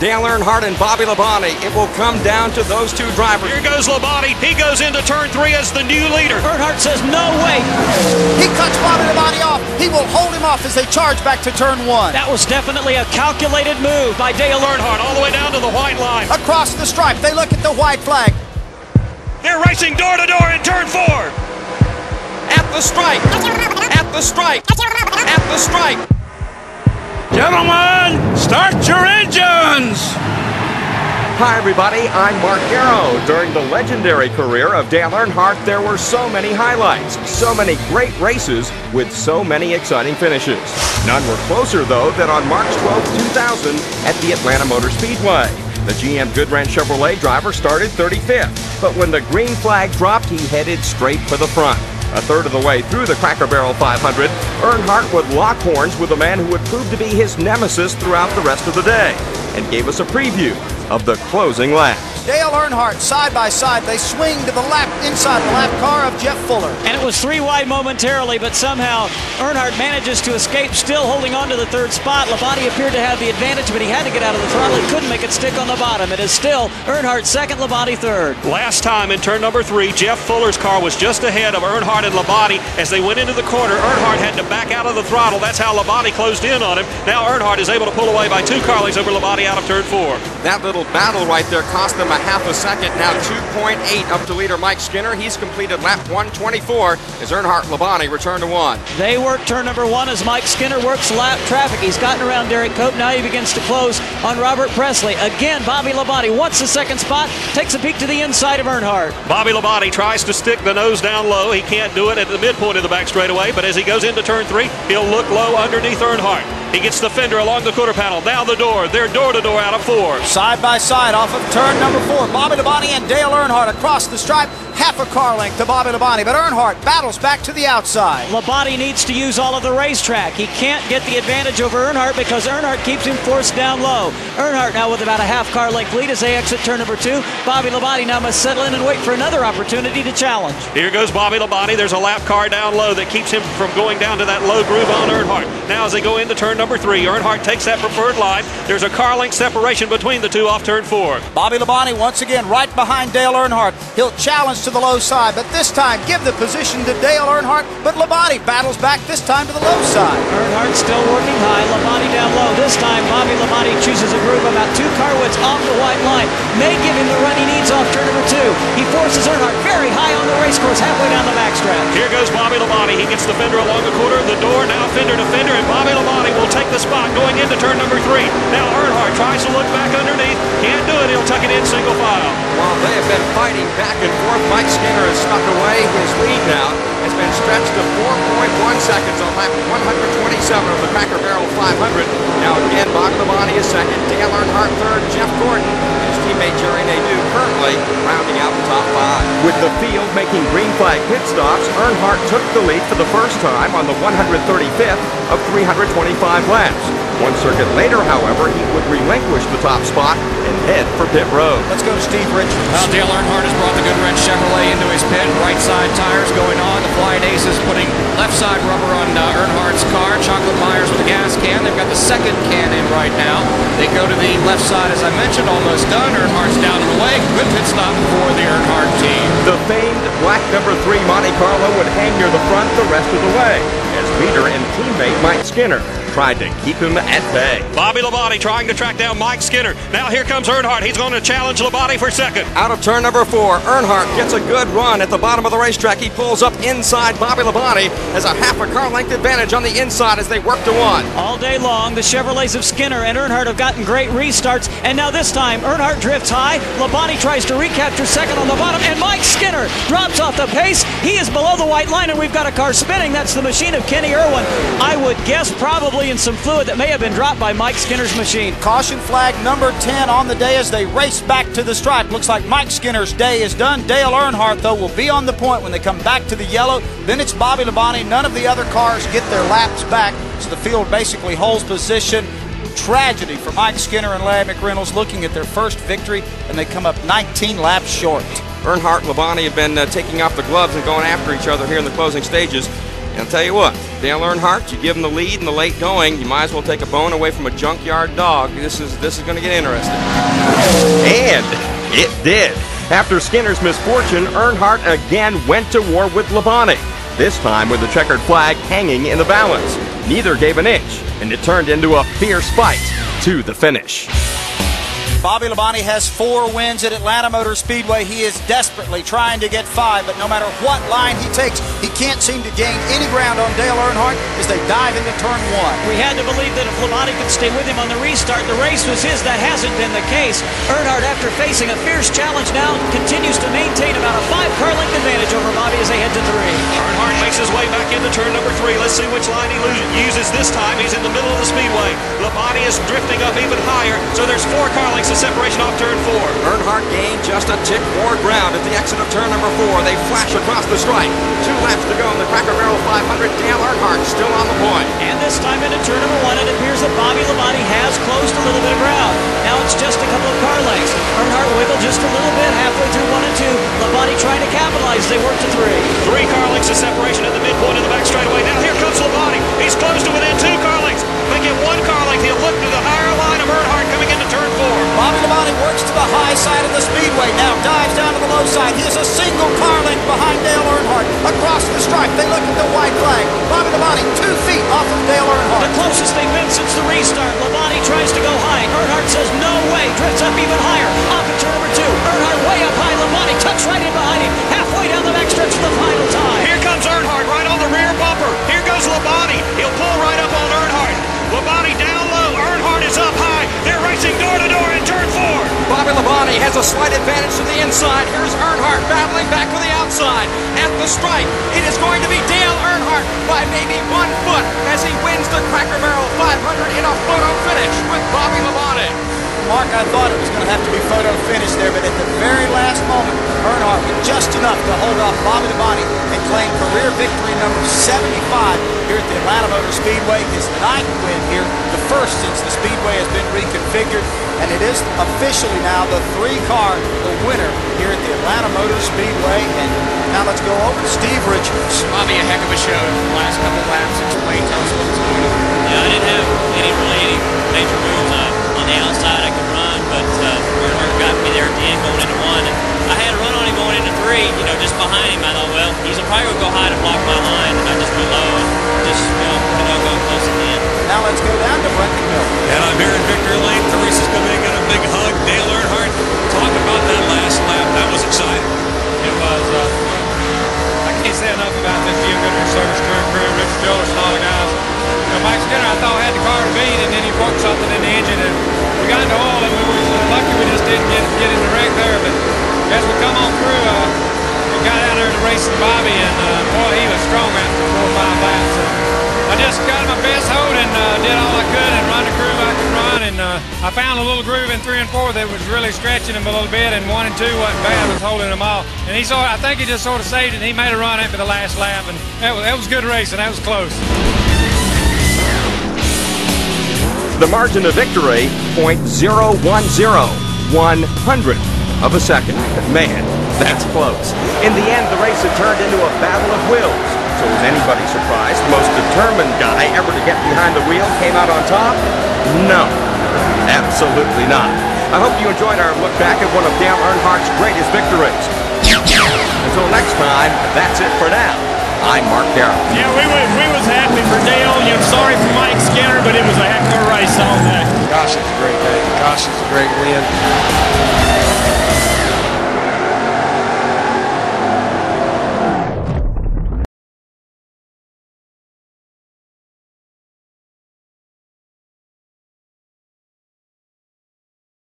Dale Earnhardt and Bobby Labonte. It will come down to those two drivers. Here goes Labonte. He goes into turn 3 as the new leader. Earnhardt says, no way. He cuts Bobby Labonte off. He will hold him off as they charge back to turn 1. That was definitely a calculated move by Dale Earnhardt all the way down to the white line. Across the stripe, they look at the white flag. They're racing door to door in turn 4. At the stripe. At the stripe. At the stripe. Gentlemen, start your engines! Hi everybody, I'm Mark Garrow. During the legendary career of Dale Earnhardt, there were so many highlights, so many great races with so many exciting finishes. None were closer though than on March 12, 2000 at the Atlanta Motor Speedway. The GM Goodwrench Chevrolet driver started 35th, but when the green flag dropped, he headed straight for the front. A third of the way through the Cracker Barrel 500, Earnhardt would lock horns with a man who would prove to be his nemesis throughout the rest of the day, and gave us a preview of the closing lap. Dale Earnhardt, side by side, they swing to the lap, inside the lap car of Jeff Fuller. And it was 3 wide momentarily, but somehow Earnhardt manages to escape, still holding on to the 3rd spot. Labonte appeared to have the advantage, but he had to get out of the throttle. He couldn't make it stick on the bottom. It is still Earnhardt 2nd, Labonte 3rd. Last time in turn number 3, Jeff Fuller's car was just ahead of Earnhardt and Labonte. As they went into the corner, Earnhardt had to back out of the throttle. That's how Labonte closed in on him. Now Earnhardt is able to pull away by 2 car lengths over Labonte out of turn 4. That little battle right there cost them a half a second. Now 2.8 up to leader Mike Skinner. He's completed lap 124 as Earnhardt and Labonte return to 1. They work turn number 1 as Mike Skinner works lap traffic. He's gotten around Derek Cope. Now he begins to close on Robert Presley. Again, Bobby Labonte wants the 2nd spot, takes a peek to the inside of Earnhardt. Bobby Labonte tries to stick the nose down low. He can't do it at the midpoint of the back straightaway, but as he goes into turn 3, he'll look low underneath Earnhardt. He gets the fender along the quarter panel, down the door. They're door to door out of 4. Side by side off of turn number 4. Bobby Labonte and Dale Earnhardt across the stripe. Half a car length to Bobby Labonte, but Earnhardt battles back to the outside. Labonte needs to use all of the racetrack. He can't get the advantage over Earnhardt because Earnhardt keeps him forced down low. Earnhardt now with about a half car length lead as they exit turn number 2. Bobby Labonte now must settle in and wait for another opportunity to challenge. Here goes Bobby Labonte. There's a lap car down low that keeps him from going down to that low groove on Earnhardt. Now as they go into turn number 3, Earnhardt takes that preferred line. There's a car length separation between the two off turn 4. Bobby Labonte once again right behind Dale Earnhardt. He'll challenge to the low side, but this time give the position to Dale Earnhardt, but Labonte battles back this time to the low side. Earnhardt still working high, Labonte down low. This time Bobby Labonte chooses a groove about 2 car widths off the white line. May give him the run he needs off turn number 2. He forces Earnhardt very high on the racecourse halfway down the backstretch. Here goes Bobby Labonte. He gets the fender along the quarter, the door, now fender to fender, and Bobby Labonte will take the spot going into turn number 3. Now Earnhardt tries to look back underneath. Can't do it. He'll tuck it in single file. While they have been fighting back and forth, Mike Skinner has stuck away. His lead now has been stretched to 4.1 seconds on lap 127 of the Cracker Barrel 500. Now again, Bobby Labonte is 2nd, Dale Earnhardt 3rd, Jeff Gordon and his teammate Jerry Nadeau currently rounding out the top 5. With the field making green flag pit stops, Earnhardt took the lead for the first time on the 135th of 325 laps. 1 circuit later, however, he would relinquish the top spot and head for pit road. Let's go to Steve Richards. Well, Dale Earnhardt has brought the Goodwrench Chevrolet into his pit. Right side tires going on. The Flying Aces putting left side rubber on Earnhardt's car. Chocolate Myers with the gas can. They've got the 2nd can in right now. They go to the left side, as I mentioned, almost done. Earnhardt's down and away. Good pit stop for the Earnhardt team. The famed black number 3 Monte Carlo would hang near the front the rest of the way, as leader and teammate Mike Skinner tried to keep him at bay. Bobby Labonte trying to track down Mike Skinner. Now here comes Earnhardt. He's going to challenge Labonte for 2nd. Out of turn number 4, Earnhardt gets a good run at the bottom of the racetrack. He pulls up inside Bobby Labonte, has a half a car length advantage on the inside as they work to 1. All day long, the Chevrolets of Skinner and Earnhardt have gotten great restarts, and now this time Earnhardt drifts high. Labonte tries to recapture 2nd on the bottom, and Mike Skinner drops off the pace. He is below the white line, and we've got a car spinning. That's the machine of Kenny Irwin. I would guess probably in some fluid that may have been dropped by Mike Skinner's machine. Caution flag number 10 on the day as they race back to the stripe. Looks like Mike Skinner's day is done. Dale Earnhardt, though, will be on the point when they come back to the yellow. Then it's Bobby Labonte. None of the other cars get their laps back, so the field basically holds position. Tragedy for Mike Skinner and Larry McReynolds looking at their first victory, and they come up 19 laps short. Earnhardt and Labonte have been taking off the gloves and going after each other here in the closing stages. And I'll tell you what, Dale Earnhardt, you give him the lead in the late going, you might as well take a bone away from a junkyard dog. This is going to get interesting. And it did. After Skinner's misfortune, Earnhardt again went to war with Labonte, this time with the checkered flag hanging in the balance. Neither gave an inch, and it turned into a fierce fight to the finish. Bobby Labonte has 4 wins at Atlanta Motor Speedway. He is desperately trying to get 5, but no matter what line he takes, he can't seem to gain any ground on Dale Earnhardt as they dive into turn 1. We had to believe that if Labonte could stay with him on the restart, the race was his. That hasn't been the case. Earnhardt, after facing a fierce challenge now, continues to maintain about a 5-car length advantage over Bobby as they head to 3. Earnhardt makes his way back into turn number 3. Let's see which line he uses this time. He's in the middle of the speedway. Labonte is drifting up even higher, so there's 4 car lengths of separation off turn 4. Earnhardt gained just a tick more ground at the exit of turn number 4. They flash across the stripe. 2 laps to go in the Cracker Barrel 500. Dale Earnhardt still on the point. And this time into turn number 1, it appears that Bobby Labonte has closed a little bit of ground. Now it's just a couple of car lengths. Earnhardt wiggled just a little bit halfway through 1 and 2. Labonte trying to capitalize. They work to 3. 3 car lengths of separation at the midpoint of the back straightaway. Now here comes Labonte. He's close to within 2 car lengths. They get 1 car length. He'll look to the higher line of Earnhardt coming into turn 4. Bobby Labonte works to the high side of the speedway, now dives down to the low side. He is a single car length behind Dale Earnhardt. Across the stripe, they look at the white flag. Bobby Labonte 2 feet off of Dale Earnhardt. The closest they've been since the restart. Labonte tries to go high. Earnhardt says no way. Drifts up even higher. Off at turn number 2. Earnhardt way up high. Labonte tucks right in behind him. Halfway down the backstretch for the final time. Here comes Earnhardt right on the rear bumper. Here goes Labonte. He'll pull right up on Earnhardt. Labonte down low. Earnhardt is up high. They're racing door to door in turn 4. Bobby Labonte has a slight advantage to the inside. Here's Earnhardt battling back to the outside. At the stripe, it is going to be Dale Earnhardt by maybe 1 foot as he wins the Cracker Barrel 500 in a photo finish with Bobby Labonte. Mark, I thought it was going to have to be photo finish there, but at the very last moment, Earnhardt with just enough to hold off Bobby Labonte and claim career victory number 75 here at the Atlanta Motor Speedway. His 9th win here, the first since the Speedway has been reconfigured, and it is officially now the 3-car, the winner here at the Atlanta Motor Speedway. And now let's go over to Steve Richards. Bobby, a heck of a show the last couple laps. Explain, tell us what was going on. Yeah, I didn't have any major moves on the outside I could run, but Earnhardt got me there at the end going into 1. And I had a run on him going into 3, just behind him. I thought, well, he's probably going to go high to block my line, and I just went low and just, go close at the end. Now let's go down to Brendan Miller. And I'm here in victory lane. Teresa's going to get a big hug. Dale Earnhardt, talk about that last lap. That was exciting. It was. I can't say enough about this Jim Goodrich service crew, Richard Jones, and all the guys. Mike Skinner, I thought, had the car to beat, and then he broke something in the engine, and we got into oil, and we were lucky we just didn't get in the wreck there. But as we come on through, we got out there to race with Bobby, and boy, he was strong after 4 or 5 laps. And I just got my best hold and did all I could and run the groove I could run, and I found a little groove in 3 and 4 that was really stretching him a little bit, and 1 and 2 wasn't bad. I was holding them all, and I think he just sort of saved it. And he made a run after the last lap, and that was good racing. That was close. The margin of victory, 0.010, 1/100th of a second. Man, that's close. In the end, the race had turned into a battle of wills. So was anybody surprised? The most determined guy ever to get behind the wheel came out on top? No, absolutely not. I hope you enjoyed our look back at one of Dale Earnhardt's greatest victories. Until next time, that's it for now. I'm Mark Garrett. Yeah, we was happy for Dale. Sorry for Mike Skinner, but it was a heck of a race all day. Gosh, it's a great day. Gosh, it's a great win.